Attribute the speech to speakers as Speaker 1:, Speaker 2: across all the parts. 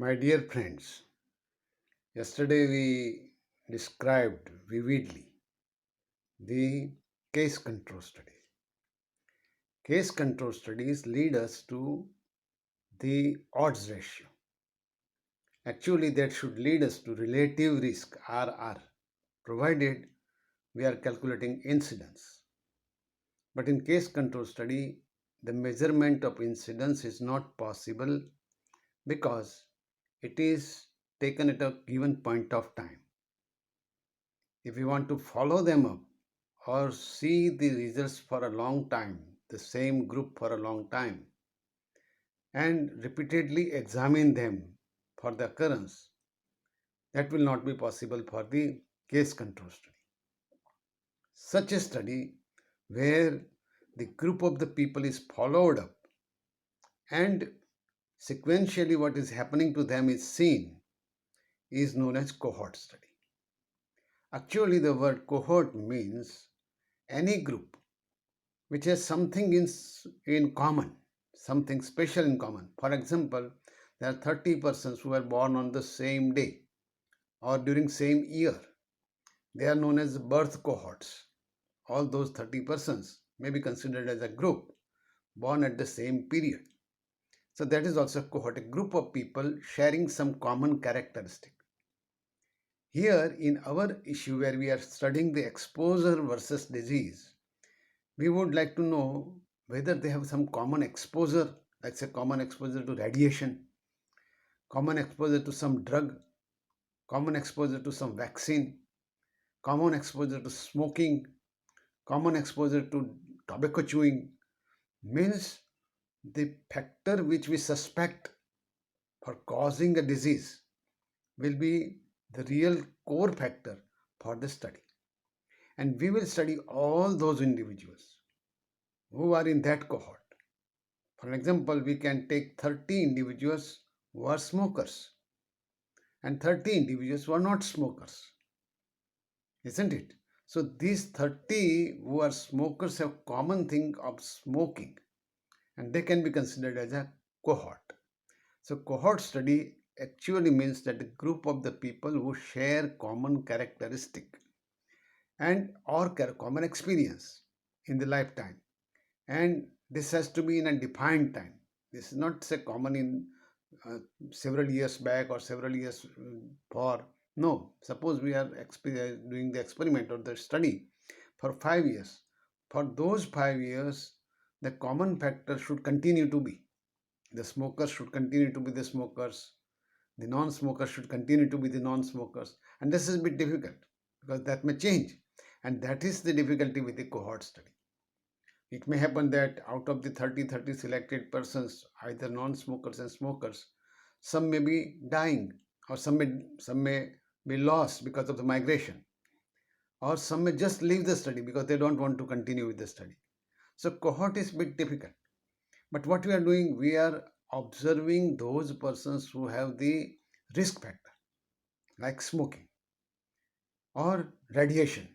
Speaker 1: My dear friends, yesterday we described vividly the case control studies. Case control studies lead us to the odds ratio. Actually, that should lead us to relative risk RR, provided we are calculating incidence. But in case control study, the measurement of incidence is not possible because it is taken at a given point of time. If we want to follow them up or see the results for a long time, the same group for a long time, and repeatedly examine them for the occurrence, that will not be possible for the case control study. Such a study where the group of the people is followed up and sequentially what is happening to them is seen is known as cohort study. Actually, the word cohort means any group which has something in common, something special in common. For example, there are 30 persons who were born on the same day or during same year. They are known as birth cohorts. All those 30 persons may be considered as a group born at the same period. So that is also a cohort, a group of people sharing some common characteristic. Here in our issue where we are studying the exposure versus disease, we would like to know whether they have some common exposure, like say common exposure to radiation, common exposure to some drug, common exposure to some vaccine, common exposure to smoking, common exposure to tobacco chewing. Means the factor which we suspect for causing a disease will be the real core factor for the study. And we will study all those individuals who are in that cohort. For example, we can take 30 individuals who are smokers and 30 individuals who are not smokers, isn't it? So these 30 who are smokers have common thing of smoking and they can be considered as a cohort. So cohort study actually means that a group of the people who share common characteristic and or common experience in the lifetime, and this has to be in a defined time. This is not say common in uh, several years back or several years for. No, suppose we are doing the experiment or the study for 5 years. For those 5 years, the common factor should continue to be the smokers should continue to be the smokers, the non-smokers should continue to be the non-smokers, and this is a bit difficult because that may change, and that is the difficulty with the cohort study. It may happen that out of the 30 selected persons, either non-smokers and smokers, some may be dying, or some may be lost because of the migration, or some may just leave the study because they don't want to continue with the study. So cohort is a bit difficult. But what we are doing, we are observing those persons who have the risk factor, like smoking or radiation.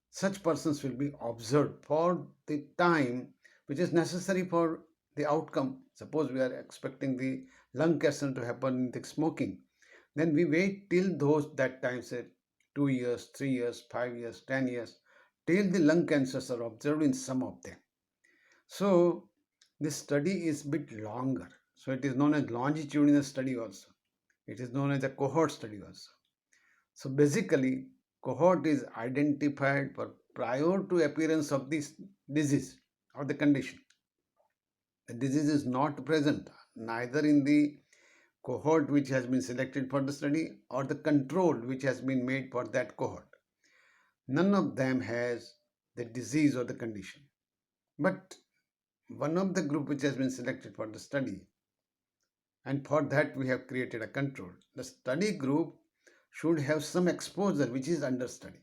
Speaker 1: Such persons will be observed for the time which is necessary for the outcome. Suppose we are expecting the lung cancer to happen in the smoking, then we wait till those that time, say 2 years, 3 years, 5 years, 10 years, till the lung cancers are observed in some of them. So this study is bit longer. So it is known as longitudinal study also. It is known as a cohort study also. So basically, cohort is identified for prior to appearance of this disease or the condition. The disease is not present neither in the cohort which has been selected for the study or the control which has been made for that cohort. None of them has the disease or the condition. But one of the group which has been selected for the study, and for that we have created a control. The study group should have some exposure which is under study.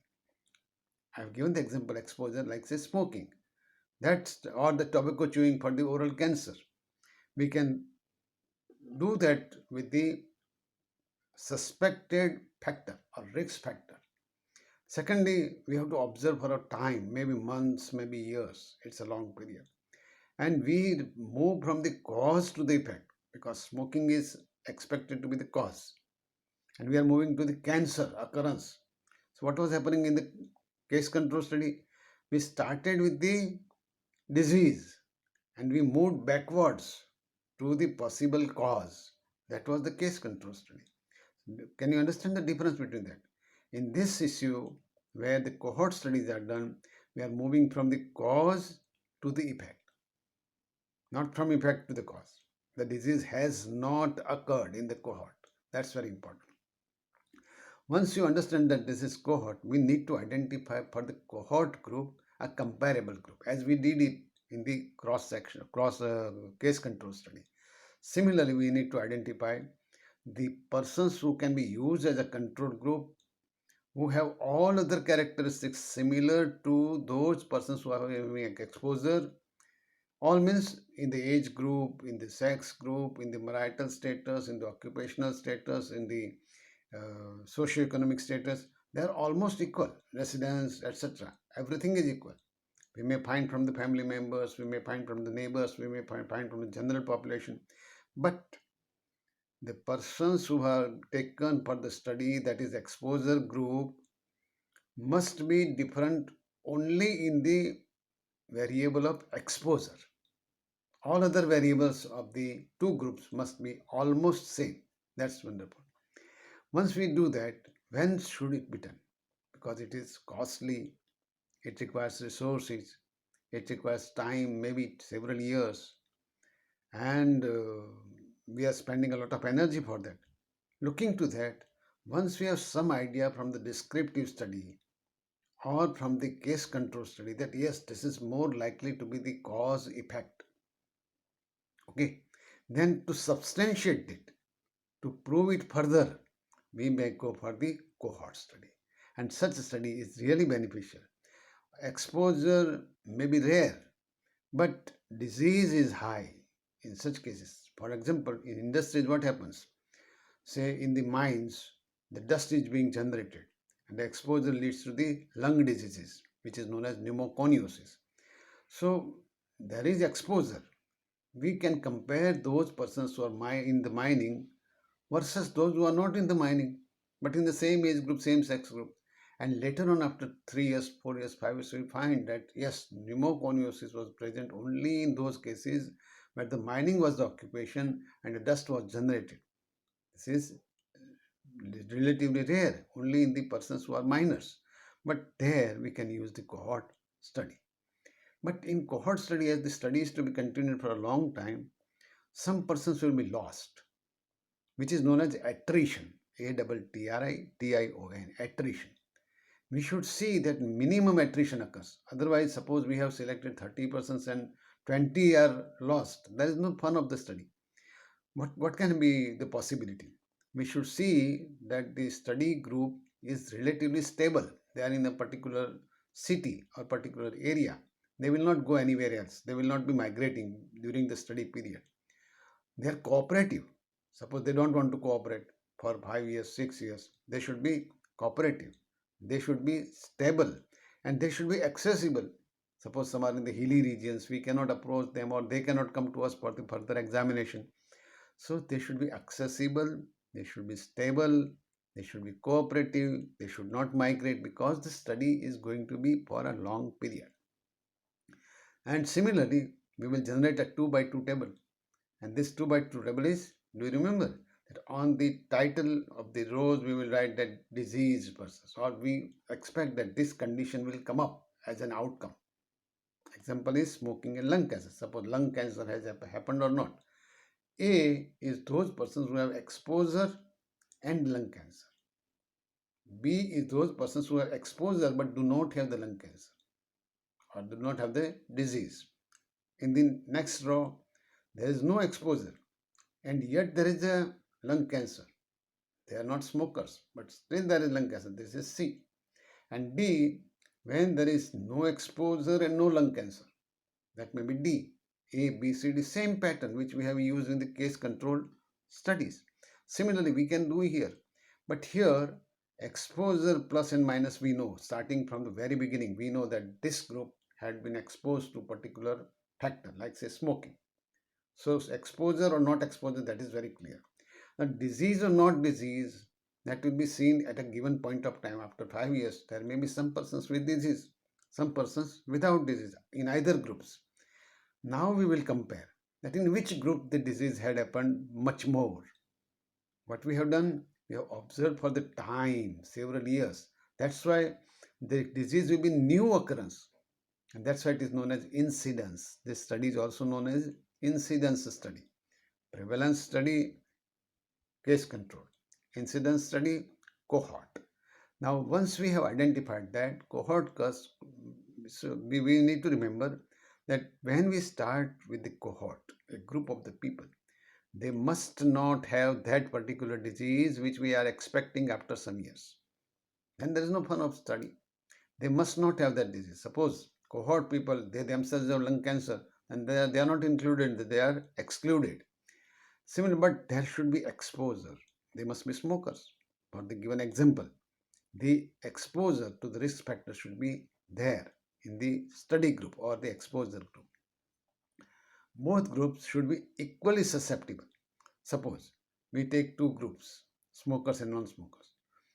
Speaker 1: I have given the example exposure like say smoking, that's or the tobacco chewing for the oral cancer. We can do that with the suspected factor or risk factor. Secondly, we have to observe for a time, maybe months, maybe years. It's a long period. And we move from the cause to the effect because smoking is expected to be the cause. And we are moving to the cancer occurrence. So what was happening in the case control study? We started with the disease and we moved backwards to the possible cause. That was the case control study. Can you understand the difference between that? In this issue, where the cohort studies are done, we are moving from the cause to the effect, not from effect to the cause. The disease has not occurred in the cohort. That's very important. Once you understand that this is cohort, we need to identify for the cohort group a comparable group, as we did it in the cross case control study. Similarly, we need to identify the persons who can be used as a control group, who have all other characteristics similar to those persons who are having exposure. All means in the age group, in the sex group, in the marital status, in the occupational status, in the socio-economic status, they are almost equal. Residence, etc. Everything is equal. We may find from the family members, we may find from the neighbors, we may find from the general population. But the persons who are taken for the study, that is exposure group, must be different only in the variable of exposure. All other variables of the two groups must be almost same. That's wonderful. Once we do that, when should it be done? Because it is costly, it requires resources, it requires time, maybe several years, and we are spending a lot of energy for that. Looking to that, once we have some idea from the descriptive study or from the case control study that yes, this is more likely to be the cause effect, okay, then to substantiate it, to prove it further, we may go for the cohort study. And such a study is really beneficial. Exposure may be rare, but disease is high in such cases. For example, in industries, what happens? Say in the mines, the dust is being generated and the exposure leads to the lung diseases, which is known as pneumoconiosis. So there is exposure. We can compare those persons who are in the mining versus those who are not in the mining, but in the same age group, same sex group. And later on, after 3 years, 4 years, 5 years, we find that yes, pneumoconiosis was present only in those cases where the mining was the occupation and the dust was generated. This is relatively rare, only in the persons who are minors. But there we can use the cohort study. But in cohort study, as the study is to be continued for a long time, some persons will be lost, which is known as attrition. ATTRITION, attrition. We should see that minimum attrition occurs. Otherwise, suppose we have selected 30 persons and 20 are lost. There is no fun of the study. What can be the possibility? We should see that the study group is relatively stable. They are in a particular city or particular area. They will not go anywhere else. They will not be migrating during the study period. They are cooperative. Suppose they don't want to cooperate for 5 years, 6 years. They should be cooperative. They should be stable and they should be accessible. Suppose some are in the hilly regions, we cannot approach them or they cannot come to us for the further examination. So they should be accessible, they should be stable, they should be cooperative, they should not migrate because the study is going to be for a long period. And similarly, we will generate a 2 by 2 table. And this 2 by 2 table is, do you remember that on the title of the rows we will write that disease versus, or we expect that this condition will come up as an outcome. Example is smoking and lung cancer. Suppose lung cancer has happened or not. A is those persons who have exposure and lung cancer. B is those persons who have exposure but do not have the lung cancer or do not have the disease. In the next row, there is no exposure and yet there is a lung cancer. They are not smokers, but still there is lung cancer. This is C. And D, when there is no exposure and no lung cancer, that may be D. A, B, C, D, same pattern which we have used in the case controlled studies. Similarly, we can do here. But here, exposure plus and minus we know, starting from the very beginning, we know that this group had been exposed to particular factor, like say smoking. So exposure or not exposure, that is very clear. A disease or not disease, that will be seen at a given point of time. After 5 years, there may be some persons with disease, some persons without disease in either groups. Now we will compare that in which group the disease had happened much more. What we have done, we have observed for the time, several years. That's why the disease will be new occurrence. And that's why it is known as incidence. This study is also known as incidence study. Prevalence study, case control. Incidence study, cohort. Now, once we have identified that cohort curves, so we need to remember that when we start with the cohort, a group of the people, they must not have that particular disease which we are expecting after some years. Then there is no fun of study. They must not have that disease. Suppose cohort people, they themselves have lung cancer and they are not included, they are excluded. Similar, but there should be exposure. They must be smokers. For the given example, the exposure to the risk factor should be there in the study group or the exposure group. Both groups should be equally susceptible. Suppose we take two groups, smokers and non-smokers.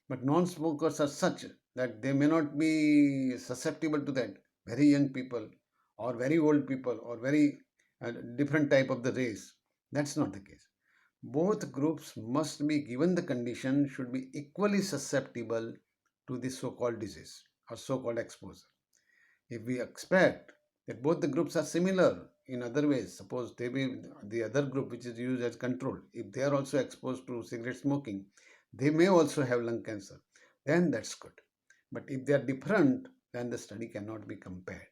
Speaker 1: But non-smokers are such that they may not be susceptible to that. Very young people or very old people or very different type of the race. That's not the case. Both groups must be given the condition should be equally susceptible to the so-called disease or so-called exposure. If we expect that both the groups are similar in other ways, suppose they be the other group which is used as control, if they are also exposed to cigarette smoking, they may also have lung cancer, then that's good. But if they are different, then the study cannot be compared.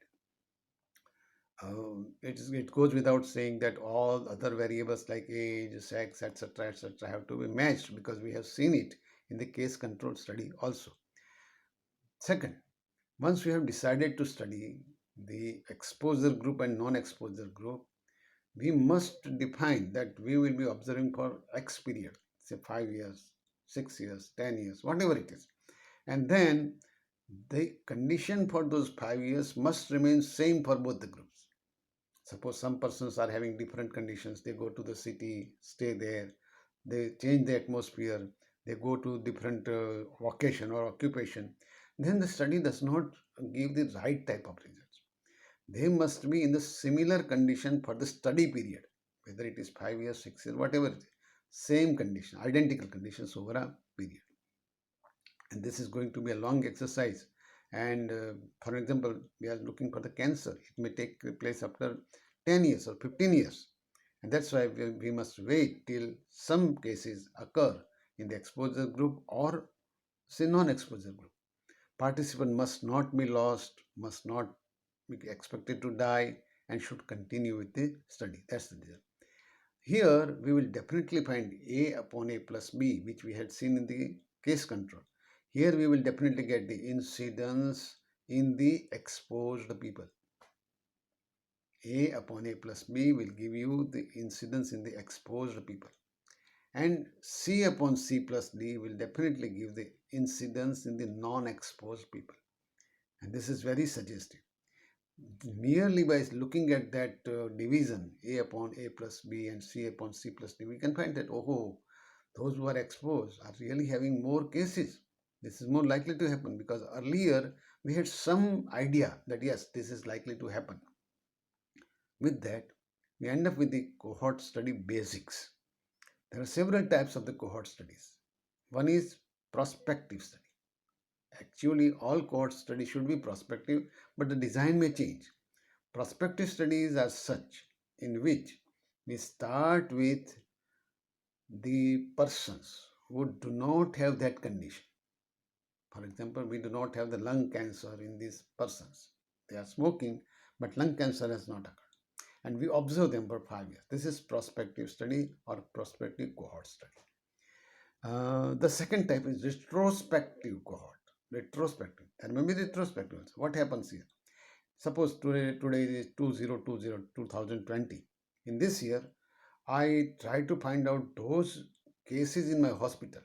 Speaker 1: It goes without saying that all other variables like age, sex, etc., etc., have to be matched because we have seen it in the case control study also. Second, once we have decided to study the exposure group and non-exposure group, we must define that we will be observing for X period, say 5 years, 6 years, 10 years, whatever it is. And then the condition for those 5 years must remain same for both the groups. Suppose some persons are having different conditions, they go to the city, stay there, they change the atmosphere, they go to different vocation or occupation, then the study does not give the right type of results. They must be in the similar condition for the study period, whether it is 5 years, 6 years, whatever it is, same condition, identical conditions over a period. And this is going to be a long exercise. And for example, we are looking for the cancer. It may take place after 10 years or 15 years. And that's why we must wait till some cases occur in the exposure group or say non-exposure group. Participant must not be lost, must not be expected to die, and should continue with the study. That's the result. Here we will definitely find A upon A plus B, which we had seen in the case control. Here we will definitely get the incidence in the exposed people. A upon A plus B will give you the incidence in the exposed people. And C upon C plus D will definitely give the incidence in the non-exposed people. And this is very suggestive. Merely by looking at that division, A upon A plus B and C upon C plus D, we can find that, oh, those who are exposed are really having more cases. This is more likely to happen because earlier we had some idea that yes, this is likely to happen. With that, we end up with the cohort study basics. There are several types of the cohort studies. One is prospective study. Actually, all cohort studies should be prospective, but the design may change. Prospective studies are such in which we start with the persons who do not have that condition. For example, we do not have the lung cancer in these persons. They are smoking, but lung cancer has not occurred. And we observe them for 5 years. This is prospective study or prospective cohort study. The second type is retrospective cohort. Retrospective. There may be retrospective. What happens here? Suppose today is 2020. In this year, I try to find out those cases in my hospital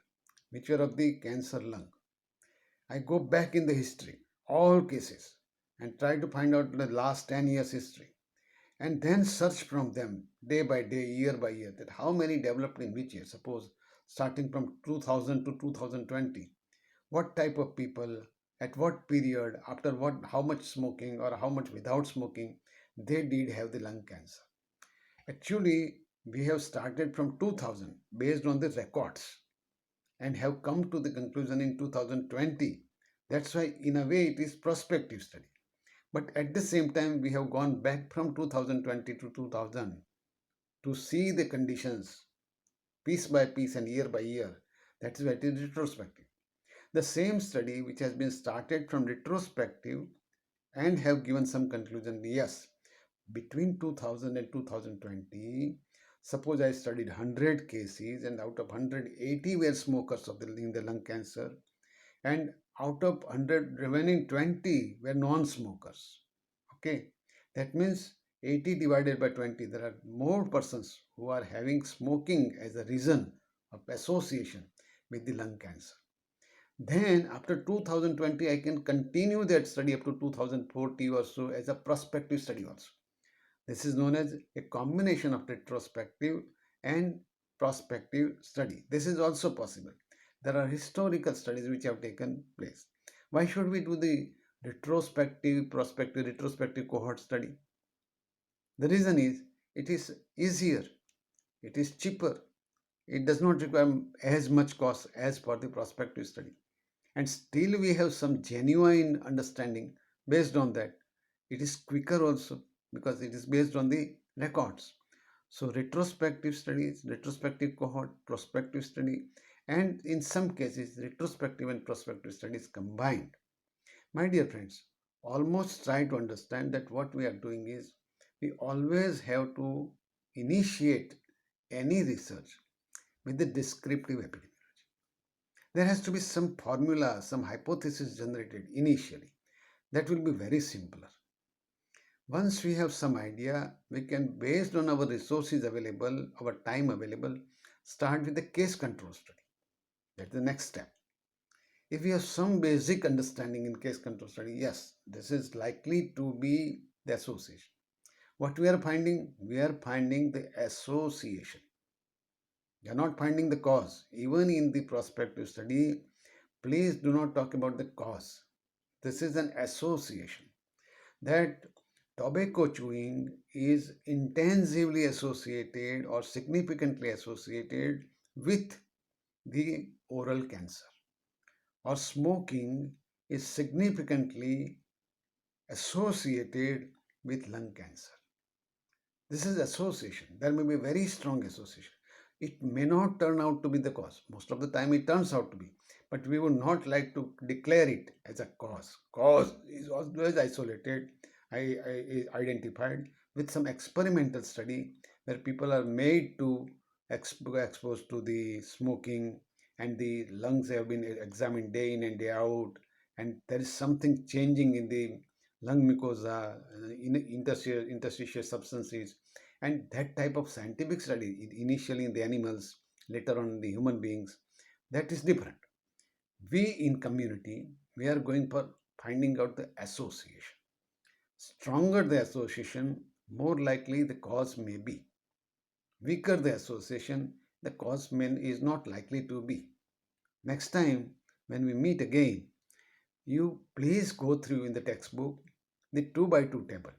Speaker 1: which were of the cancer lung. I go back in the history, all cases, and try to find out the last 10 years history, and then search from them day by day, year by year, that how many developed in which year. Suppose starting from 2000 to 2020. What type of people, at what period, after what, how much smoking or how much without smoking, they did have the lung cancer. Actually, we have started from 2000 based on the records and have come to the conclusion in 2020. That's why, in a way, it is prospective study. But at the same time, we have gone back from 2020 to 2000 to see the conditions piece by piece and year by year. That is why it is retrospective. The same study which has been started from retrospective and have given some conclusion, yes, between 2000 and 2020, suppose I studied 100 cases and out of 180 were smokers of in the lung cancer, and out of 100 remaining 20 were non-smokers. Okay, that means 80 divided by 20, there are more persons who are having smoking as a reason of association with the lung cancer. Then after 2020, I can continue that study up to 2040 or so as a prospective study also. This is known as a combination of retrospective and prospective study. This is also possible. There are historical studies which have taken place. Why should we do the retrospective, prospective, retrospective cohort study? The reason is it is easier, it is cheaper, it does not require as much cost as for the prospective study. And still we have some genuine understanding based on that. It is quicker also because it is based on the records. So retrospective studies, retrospective cohort, prospective study, and in some cases retrospective and prospective studies combined. My dear friends, almost try to understand that what we are doing is we always have to initiate any research with the descriptive epidemiology. There has to be some formula, some hypothesis generated initially. That will be very simpler. Once we have some idea, we can, based on our resources available, our time available, start with the case control study. That's the next step. If we have some basic understanding in case control study, yes, this is likely to be the association. What we are finding? We are finding the association. We are not finding the cause. Even in the prospective study, please do not talk about the cause. This is an association that tobacco chewing is intensively associated or significantly associated with the oral cancer, or smoking is significantly associated with lung cancer. This is association. There may be a very strong association. It may not turn out to be the cause. Most of the time it turns out to be. But we would not like to declare it as a cause. Cause is always isolated, identified with some experimental study where people are made to exposed to the smoking and the lungs have been examined day in and day out, and there is something changing in the lung mucosa, in interstitial substances, and that type of scientific study, initially in the animals, later on in the human beings, that is different. We in community, we are going for finding out the association. Stronger the association, more likely the cause may be. Weaker the association, the cause is not likely to be. Next time when we meet again, you please go through in the textbook the 2 by 2 table,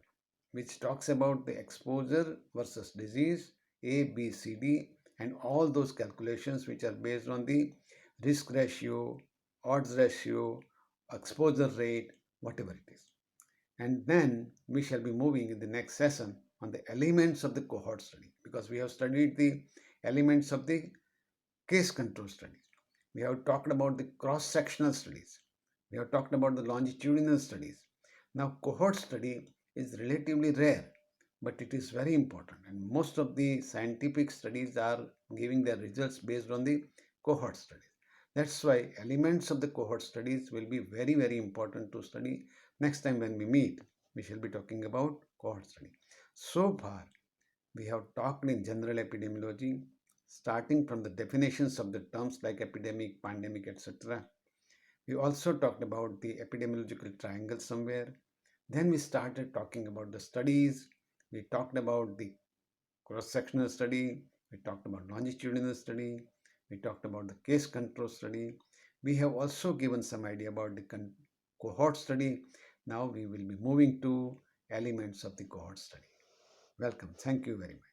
Speaker 1: which talks about the exposure versus disease, A, B, C, D, and all those calculations which are based on the risk ratio, odds ratio, exposure rate, whatever it is. And then we shall be moving in the next session on the elements of the cohort study, because we have studied the elements of the case control studies. We have talked about the cross-sectional studies. We have talked about the longitudinal studies. Now, cohort study is relatively rare, but it is very important. And most of the scientific studies are giving their results based on the cohort studies. That's why elements of the cohort studies will be very, very important to study. Next time when we meet, we shall be talking about cohort study. So far, we have talked in general epidemiology, starting from the definitions of the terms like epidemic, pandemic, etc. We also talked about the epidemiological triangle somewhere. Then we started talking about the studies. We talked about the cross-sectional study. We talked about longitudinal study. We talked about the case control study. We have also given some idea about the cohort study. Now we will be moving to elements of the cohort study. Welcome. Thank you very much.